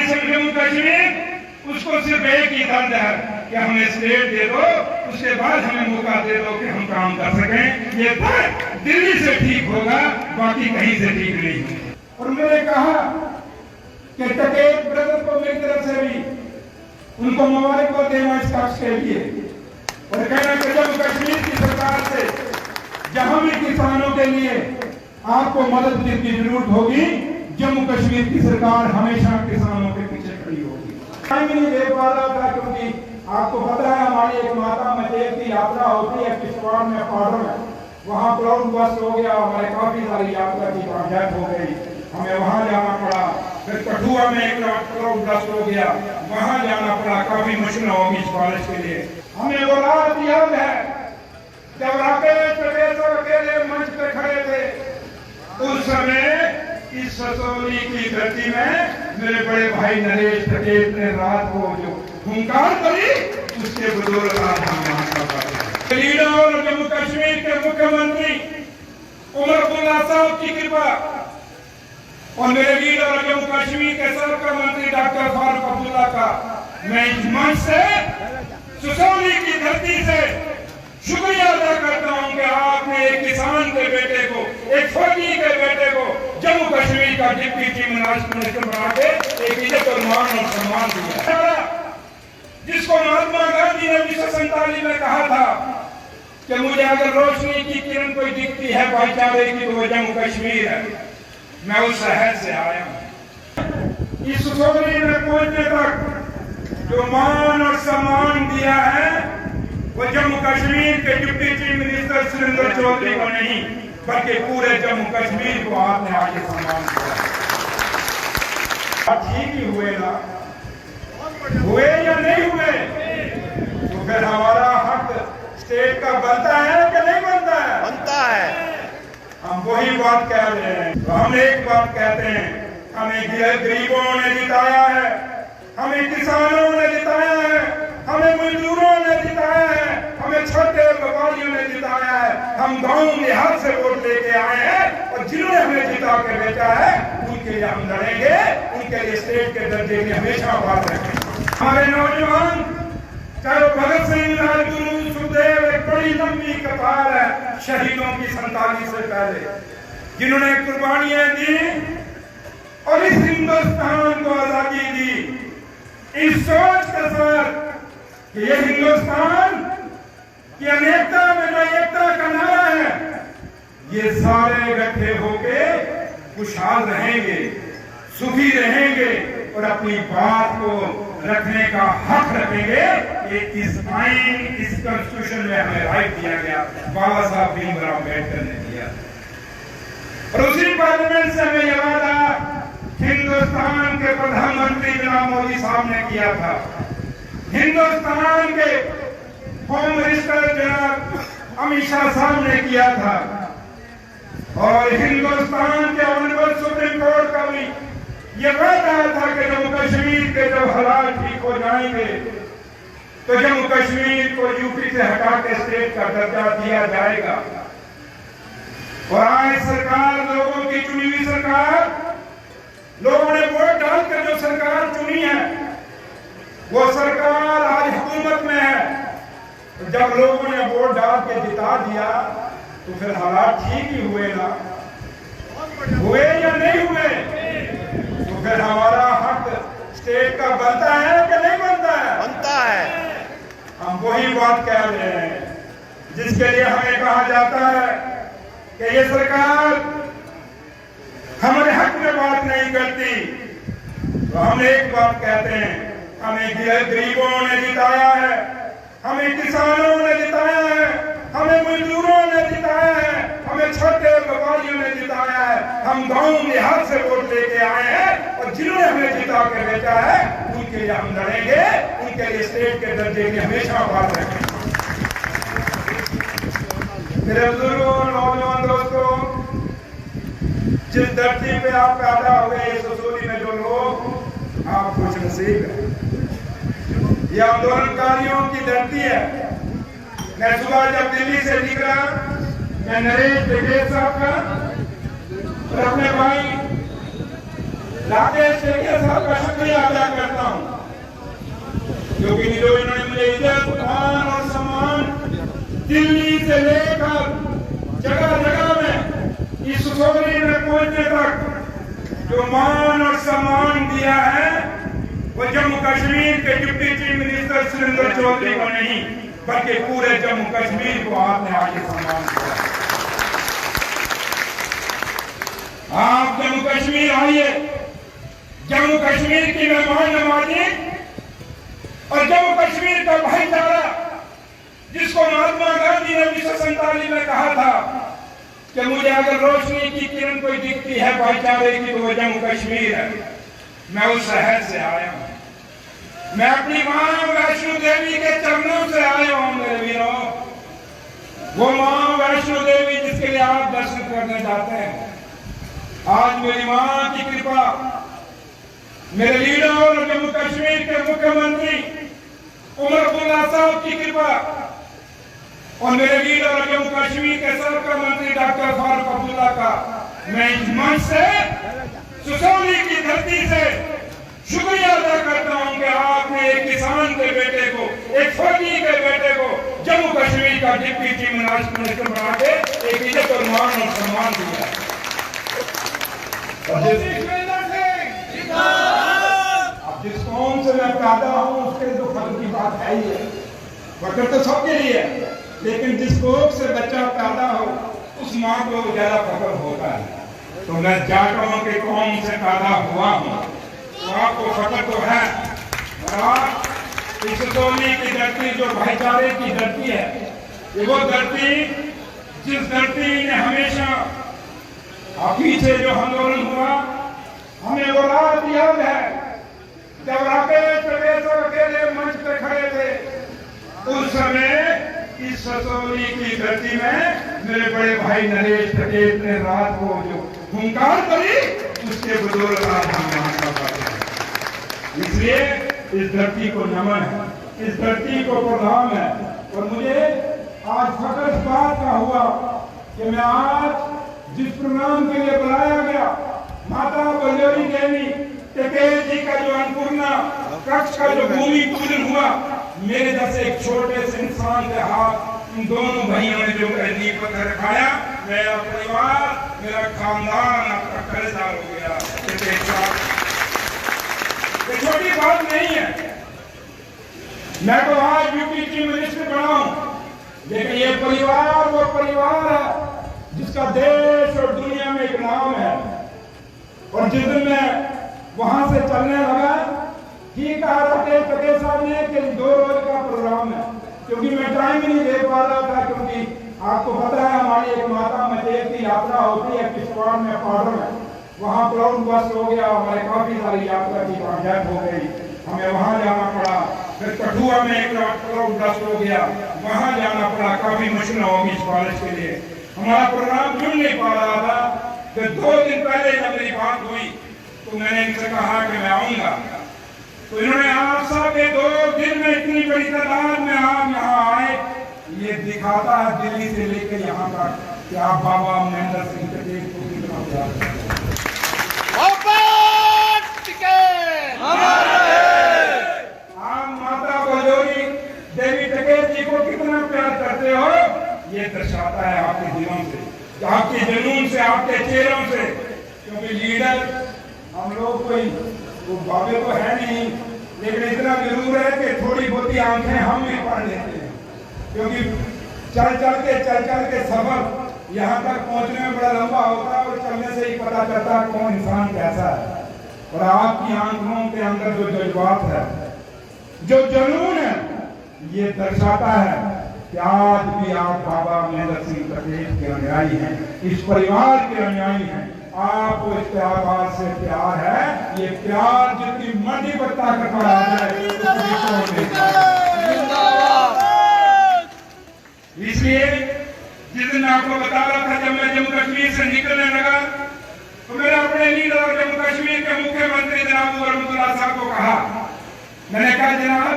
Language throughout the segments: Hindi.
सिर्फ जम्मू कश्मीर उसको सिर्फ एक ही दर्द है कि हमें स्टेट दे दो, उसके बाद हमें मौका दे दो कि हम काम कर सकें। ये दर्द दिल्ली से ठीक होगा, बाकी कहीं से ठीक नहीं होगा। और मैंने कहा कि टकेत ब्रदर को मेरी तरफ से भी उनको मुबारकबाद देना इस काज के लिए, और कहना कि जम्मू कश्मीर की सरकार से जहां भी किसानों के लिए आपको मदद की जरूरत होगी, जम्मू कश्मीर की सरकार हमेशा किसानों के पीछे खड़ी होगी। टाइम नहीं दे पा रहा था क्योंकि आपको पता है हमारी एक माता मचेल की यात्रा होती है किश्तवाड़ में, पार्डर में, वहाँ क्लाउड बस्ट हो गया, हमारे काफी सारी यात्रा की कामयाब हो गई, हमें वहां जाना पड़ा। फिर कठुआ में एक क्लाउड बस्ट हो गया, वहां जाना पड़ा, काफी मुश्किल होगी इस कॉलेज के लिए। हमें वो रात याद है जब राकेश प्रोफेसर अकेले मंच पे खड़े थे, उस समय इस ससोली की धरती में मेरे बड़े भाई नरेश टकेत ने रात को जो हुंकार करी, उसके बदौलत आज हम यहाँ कर पाते। लीडर और जम्मू कश्मीर के मुख्यमंत्री उमर अब्दुल्ला साहब की कृपा और मेरे लीडर और जम्मू कश्मीर के सबका मंत्री डॉक्टर फारूक अब्दुल्ला का मैं इस मंच से ससोली की धरती से शुक्रिया अदा करता हूं कि आपने एक किसान के बेटे को, एक फौजी के बेटे को जम्मू कश्मीर का डिप्टी चीफ मिनिस्टर बना के एक इज्जत और मान और सम्मान दिया। जिसको महात्मा गांधी ने 1947 में कहा था कि मुझे अगर रोशनी की किरण कोई दिखती है भाईचारे की तो वो जम्मू कश्मीर है, मैं उस शहर से आया हूं। इस ससोली में पहुंचने तक जो मान और सम्मान दिया है वो जम्मू कश्मीर के deputy chief minister Surendra Choudhary को नहीं, बल्कि पूरे जम्मू कश्मीर को आपने आगे सम्मान दिया। ठीक ही हुए ना, हुए या नहीं हुए, तो फिर हमारा हक स्टेट का बनता है कि नहीं बनता है? बनता है। हम वही बात कह रहे हैं। तो हम एक बात कहते हैं, हमें गरीबों ने जिताया है, हमें किसानों ने जिताया है, हमें मजदूरों ने जिताया है, हमें छोटे व्यापारियों ने जिताया है। हम गांव देहात से वोट लेके आए हैं और जिन्होंने हमें जिता के भेजा है उनके लिए हम लड़ेंगे, उनके लिए स्टेट के दर्जे की हमेशा बात रखेंगे। हमारे नौजवान, चाहे भगत सिंह, राजगुरु, सुखदेव, एक बड़ी लंबी कतार है शहीदों की 47 से पहले जिन्होंने कुर्बानियां दी और इस हिंदुस्तान को आजादी दी, इस सोच के साथ कि ये हिंदुस्तान की अनेकता में जो एकता का नारा है, ये सारे इकट्ठे होके खुशहाल रहेंगे, सुखी रहेंगे और अपनी बात को रखने का हक रखेंगे। ये इस आइन, इस कॉन्स्टिट्यूशन में हमें राइट दिया गया, बाबा साहब भीमराव अम्बेडकर ने दिया। और उसी पार्लियामेंट से हमें ये वादा हिंदुस्तान के प्रधानमंत्री जनाब मोदी साहब ने किया था, हिंदुस्तान के होम मिनिस्टर जनाब अमित शाह साहब ने किया था, और हिंदुस्तान के ऑनरेबल सुप्रीम कोर्ट का भी ये वादा था कि जम्मू कश्मीर के जब हालात ठीक हो जाएंगे तो जम्मू कश्मीर को यूपी से हटा के स्टेट का दर्जा दिया जाएगा। और आज सरकार, लोगों की चुनी हुई सरकार, लोगों ने वोट डालकर जो सरकार चुनी है, वो सरकार आज हुकूमत में है। तो जब लोगों ने वोट डाल के जिता दिया तो फिर हालात ठीक ही हुए ना, हुए या नहीं हुए, तो फिर हमारा हक स्टेट का बनता है कि नहीं बनता है? बनता है। हम वही बात कह रहे हैं जिसके लिए हमें कहा जाता है कि ये सरकार हमारे हक में बात नहीं करती। तो हम एक बात कहते हैं, हमें गरीबों ने जिताया है, हमें किसानों ने जिताया है, हमें मजदूरों ने जिताया है, हमें छोटे व्यापारियों ने जिताया है। हम गांव देहात से वोट लेके आए हैं और जिन्होंने हमें जिता के भेजा है उनके लिए हम लड़ेंगे, उनके लिए स्टेट के दर्जे की हमेशा बात रखेंगे। मेरे बुजुर्गों, नौजवान दोस्तों, जिस धरती पे आप पैदा हुए, इस ससोली में जो लोग, आप खुश नसीब है। ये आंदोलनकारियों की धरती है। मैं सुबह जब दिल्ली से निकला, मैं नरेश टकेत साहब का और अपने भाई राकेश टकेत साहब का शुक्रिया अदा मुझे इज्जत, मान और सम्मान दिल्ली से लेकर जगह जगह में इस सोनी में पहुंचने तक जो मान और सम्मान दिया है वो जम्मू कश्मीर के deputy chief minister Surendra Choudhary को नहीं बल्कि पूरे जम्मू कश्मीर को आपने आगे सम्मान दिया। आप जम्मू कश्मीर आइए, जम्मू कश्मीर की मेहमान नवाजी और जम्मू कश्मीर का भाईचारा जिसको महात्मा गांधी ने 1947 में कहा था कि मुझे अगर रोशनी की किरण कोई दिखती है भाईचारे की तो वो जम्मू कश्मीर है। मैं उस शहर से आया हूं, मैं अपनी मां वैष्णो देवी के चरणों से आया हूं मेरे वीरों। वो मां वैष्णो देवी जिसके लिए आप दर्शन करने जाते हैं, आज मेरी मां की कृपा, मेरे लीडर और जम्मू कश्मीर के मुख्यमंत्री उमर अब्दुल्ला साहब की कृपा और मेरे लीडर और जम्मू कश्मीर के सबका मंत्री डॉक्टर फारूक अब्दुल्ला का मैं इस मंच से सुसौली की धरती से शुक्रिया अदा करता हूं कि आपने एक किसान के बेटे को, एक फौजी के बेटे को जम्मू कश्मीर का डिप्टी चीफ मिनिस्टर बना के एक इज्जत और मान और सम्मान दिया। अब जिस कौम से मैं पैदा हूं उसके तो फर्क की बात है ही है, फर्क तो सबके लिए है, लेकिन जिस कोख से बच्चा पैदा हो उस माँ को ज्यादा फख्र होता है। तो मैं जाटों के कौम से पैदा हुआ हूँ तो आपको फख्र तो है। और इस सोनी की धरती जो भाईचारे की धरती है, ये वो धरती जिस धरती ने हमेशा पीछे जो आंदोलन हुआ, हमें वो रात याद है जब राकेश टिकैत अकेले मंच पे खड़े थे। उस समय इस ससोली की धरती में मेरे बड़े भाई नरेश टिकैत ने रात को जो हुंकार करी उसके बदौलत आज हम यहाँ कर पाते हैं। इसलिए इस धरती को नमन है, इस धरती को प्रणाम है। और मुझे आज फख्र इस बात का हुआ कि मैं आज जिस प्रोग्राम के लिए बुलाया गया, माता बलदेवी देवी टिकैत जी का जो अन्नपूर्णा कक्ष का जो भूमि पूजन हुआ, मेरे जैसे एक छोटे से इंसान के हाथ इन दोनों भाइयों ने जो नींव पत्थर रखाया, मेरा परिवार, मेरा खानदान आपका कर्जदार हो गया। ये छोटी बात नहीं है। मैं तो आज डिप्टी चीफ मिनिस्टर बना हूं, लेकिन ये परिवार वो परिवार है जिसका देश और दुनिया में एक नाम है। और जिस दिन मैं वहां से चलने लगा, ठीक कहा राकेश टिकैत साहब ने कि 2 रोज का प्रोग्राम है, क्योंकि मैं टाइम ही नहीं दे पा रहा था, क्योंकि आपको पता है हमारी एक माता मचेल की यात्रा होती है किश्तवाड़ में, पार्डर में, वहाँ क्राउड बस्ट हो गया, हमारे काफी सारी यात्रा की कामयाब हो गई, हमें वहाँ जाना पड़ा। फिर कठुआ में एक क्राउड बस्ट हो गया, वहाँ जाना पड़ा, काफी मुश्किल होगी इस कॉलेज के लिए, हमारा प्रोग्राम जुड़ नहीं पा रहा था। फिर 2 दिन पहले जब मेरी बात हुई तो मैंने इनसे कहा कि मैं आऊंगा, तो इन्होंने आप सब 2 दिन में इतनी बड़ी तादाद में आप यहाँ आए, ये दिखाता है दिल्ली से लेकर यहाँ तक कि आप बाबा महेंद्र सिंह टिकैत को कितना प्यार करते हैं। आप माता बलदेवी देवी टिकैत जी को कितना प्यार करते हो, ये दर्शाता है आपके दिलों से, आपके जुनून से, आपके चेहरों से। क्योंकि लीडर हम लोग कोई वो बाबे तो है नहीं, लेकिन इतना जरूर है कि थोड़ी बहुती आंखें हम भी पढ़ लेते हैं, क्योंकि चल चल के सफर यहाँ तक पहुँचने में बड़ा लंबा होता है और चलने से ही पता चलता है कौन इंसान कैसा है। और आपकी आंखों के अंदर जो जज्बात है, जो जुनून है, ये दर्शाता है कि आज भी आप बाबा महेंद्र सिंह टिकैत के अनुयायी हैं, इस परिवार के अनुयायी हैं। आपको इस प्यार से प्यार है, ये प्यार जितनी मर्जी पर ताकत बढ़ा जाए। इसलिए जिस दिन आपको बता रहा था, जब मैं जम्मू कश्मीर से निकलने लगा तो मेरे अपने लीडर और जम्मू कश्मीर के मुख्यमंत्री जनाब उमर अब्दुल्ला साहब को कहा, मैंने कहा जनाब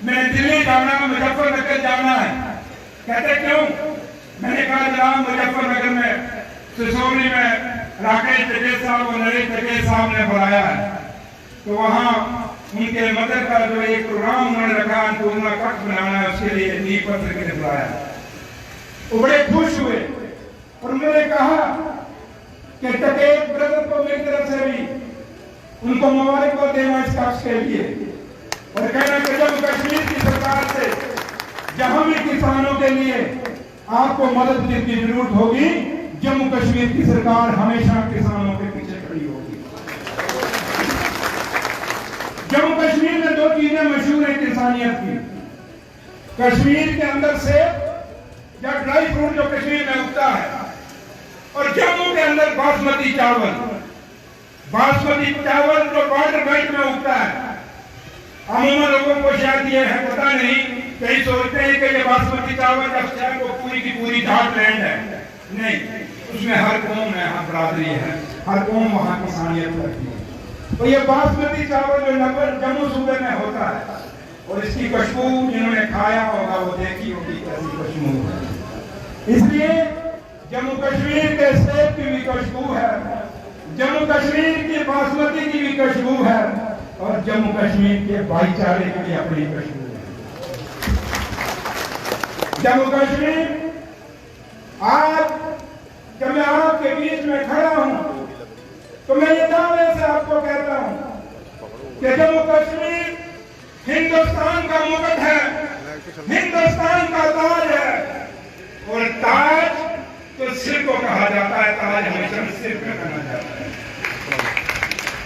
मैं दिल्ली जाना है, मुजफ्फरनगर जाना है। कहते क्यों? मैंने कहा जनाब मुजफ्फरनगर में सिसोली में राकेश टिकैत साहब और नरेश टिकैत साहब ने बुलाया है, तो वहाँ उनके मदद का जो एक प्रोग्राम उन्होंने रखा अन्नपूर्णा कक्ष बनाना है, उसके लिए नींव पत्र के लिए बुलाया। वो बड़े खुश हुए और उन्होंने कहा कि टकेत ब्रदर को मेरी तरफ से भी उनको मुबारकबाद देना इस कक्ष के लिए, और कहना कि जम्मू कश्मीर की सरकार से जहां भी किसानों के लिए आपको मदद की जरूरत होगी, जम्मू कश्मीर की सरकार हमेशा किसानों के पीछे खड़ी होगी। जम्मू कश्मीर में दो चीजें मशहूर हैं किसानियत की। कश्मीर के अंदर से या ड्राई फ्रूट जो कश्मीर में उगता है, और जम्मू के अंदर बासमती चावल जो बॉर्डर बेल्ट में उगता है। अमूमन लोगों को शायद ये है पता नहीं, कई सोचते हैं कि ये बासमती चावल का शायद वो पूरी की पूरी झारखंड है। नहीं, उसमें हर कौम है, हर बरादरी है, हर कौम वहाँ किसानियत करती है। तो ये बासमती चावल जो लगभग जम्मू सूबे में होता है, और इसकी खुशबू जिन्होंने खाया होगा वो देखी होगी कैसी खुशबू है। इसलिए जम्मू कश्मीर के सेब की भी खुशबू है, जम्मू कश्मीर की बासमती की भी खुशबू है, और जम्मू कश्मीर के भाईचारे की भी अपनी खुशबू है। जम्मू कश्मीर, आज जब मैं आपके बीच में खड़ा हूं तो मैं ये दावे से आपको कहता हूं कि जम्मू कश्मीर हिंदुस्तान का मुकुट है, हिंदुस्तान का ताज है, और ताज तो सिर को कहा जाता है, ताज हमेशा सिर पे कहा जाता है।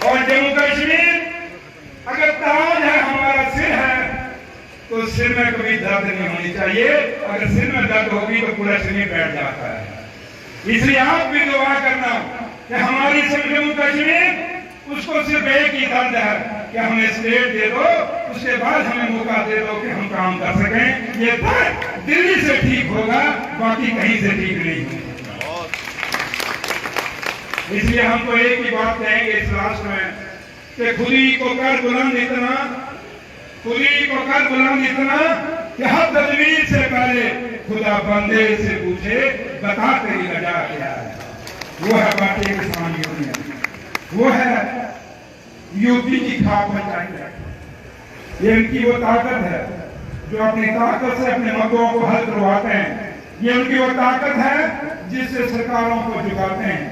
और जम्मू कश्मीर अगर ताज है, हमारा सिर है, तो सिर में कभी दर्द नहीं होनी चाहिए। अगर सिर में दर्द होगी तो पूरा शरीर बैठ जाता है। इसलिए आप भी दुआ करना कि हमारी जम्मू कश्मीर उसको सिर्फ एक ही दर्द है कि हमें स्टेट दे दो, उसके बाद हमें मौका दे दो कि हम काम कर सकें। ये दर्द दिल्ली से ठीक होगा, बाकी कहीं से ठीक नहीं होगा। इसलिए हम तो एक ही बात कहेंगे इस राष्ट्र में कि खुदी को कर बुलंद इतना, खुदी को कर बुलंद इतना कि हर तदबीर से पहले खुदा बंदे से पूछे बता तेरी वजह क्या है। वो है भारतीय किसान यूनियन, वो है यूपी की खाप पंचायत। ये इनकी वो ताकत है जो अपनी ताकत से अपने मसलों को हल करवाते हैं। ये उनकी वो ताकत है जिससे सरकारों को झुकाते हैं।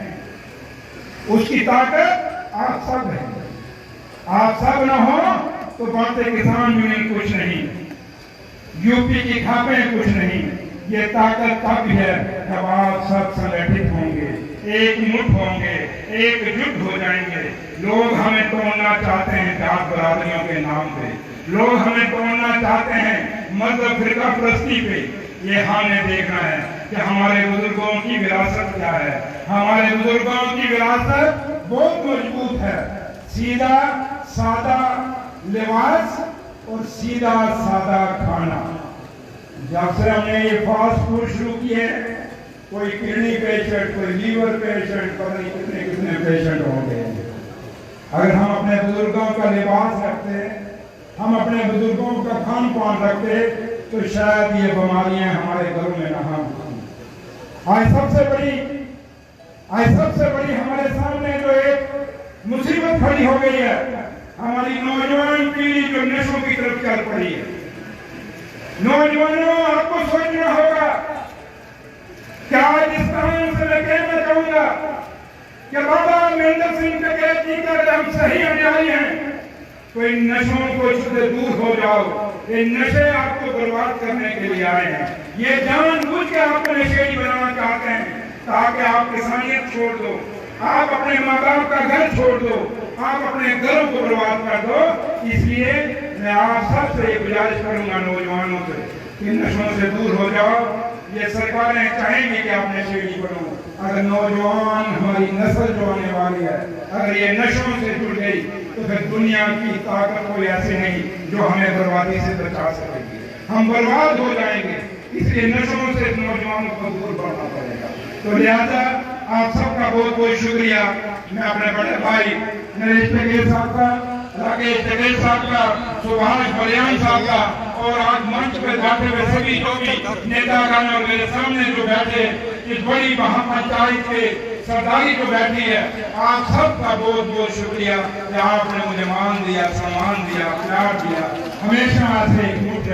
उसकी ताकत आप सब है। आप सब न हो तो भारतीय किसान यूनियन कुछ नहीं, यूपी की खापें कुछ नहीं। ये ताकत तब है जब आप सब संगठित होंगे, एकमुठ होंगे, एकजुट हो जाएंगे। लोग हमें तोड़ना चाहते हैं जात बरादरियों के नाम पे, लोग हमें तोड़ना चाहते हैं मजहब फिरका परस्ती पे। ये हमें देखना है कि हमारे बुजुर्गों की विरासत क्या है। हमारे बुजुर्गों की विरासत बहुत मजबूत है। सीधा सादा लिबास और सीधा सादा खाना। जब से हमने ये फास्ट फूड शुरू किए, कोई किडनी पेशेंट, कोई लीवर पेशेंट, पता नहीं कितने कितने पेशेंट हो गए। अगर हम अपने बुजुर्गों का लिबास रखते, हम अपने बुजुर्गों का खान पान रखते, तो शायद ये बीमारियां हमारे घरों में ना होती। आज सबसे बड़ी हमारे सामने जो एक मुसीबत खड़ी हो गई है, हमारी नौजवान पीढ़ी जो नशों की तरफ चल पड़ी है। नौजवानों, आपको सोचना होगा। क्या आज इस कानून से मैं कहना चाहूंगा कि बाबा महेंद्र सिंह टकैत जी का हम सही अनुयायी हैं, तो इन नशों को से दूर हो जाओ। ये नशे आपको बर्बाद करने के लिए आए हैं। ये जानबूझ के आपको नशेड़ी बनाना चाहते हैं ताकि आप किसानियत छोड़ दो, आप अपने माँ बाप का घर छोड़ दो, आप अपने घरों को बर्बाद कर दो। इसलिए मैं आप सबसे ये गुजारिश करूंगा नौजवानों से कि नशों से दूर हो जाओ। ये सरकारें चाहेंगी कि आप नशेड़ी बनो। अगर नौजवान हमारी नस्ल जो आने वाली है, अगर ये नशों से जुड़ गई, तो फिर दुनिया की ताकत कोई ऐसी नहीं जो हमें बर्बादी से बचा सकेगी। हम बर्बाद हो जाएंगे। इसलिए नशों से नौजवानों को दूर बढ़ना पड़ेगा। तो लिहाजा आप सबका बहुत बहुत शुक्रिया। मैं अपने बड़े भाई नरेश टकेत साहब का, राकेश टकेत साहब का, सुभाष बलियान साहब का, और आज मंच पे बैठे हुए सभी जो भी नेतागण और मेरे सामने जो बैठे इस बड़ी महापंचायत के सरदारी को बैठी है, आप सबका बहुत बहुत शुक्रिया कि आपने मुझे मान दिया, सम्मान दिया, प्यार दिया। हमेशा से एकजुट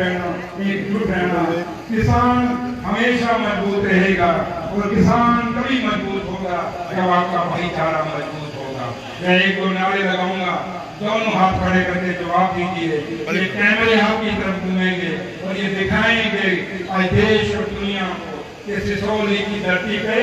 रहना। किसान हमेशा मजबूत रहेगा और किसान कभी मजबूत होगा जब आपका भाईचारा मजबूत होगा। मैं एक दो नारे लगाऊंगा, दोनों हाथ खड़े करके जवाब दीजिए। ये कैमरे आपकी तरफ घूमेंगे और ये दिखाएंगे आज देश और दुनिया को कि सिसोली की धरती पे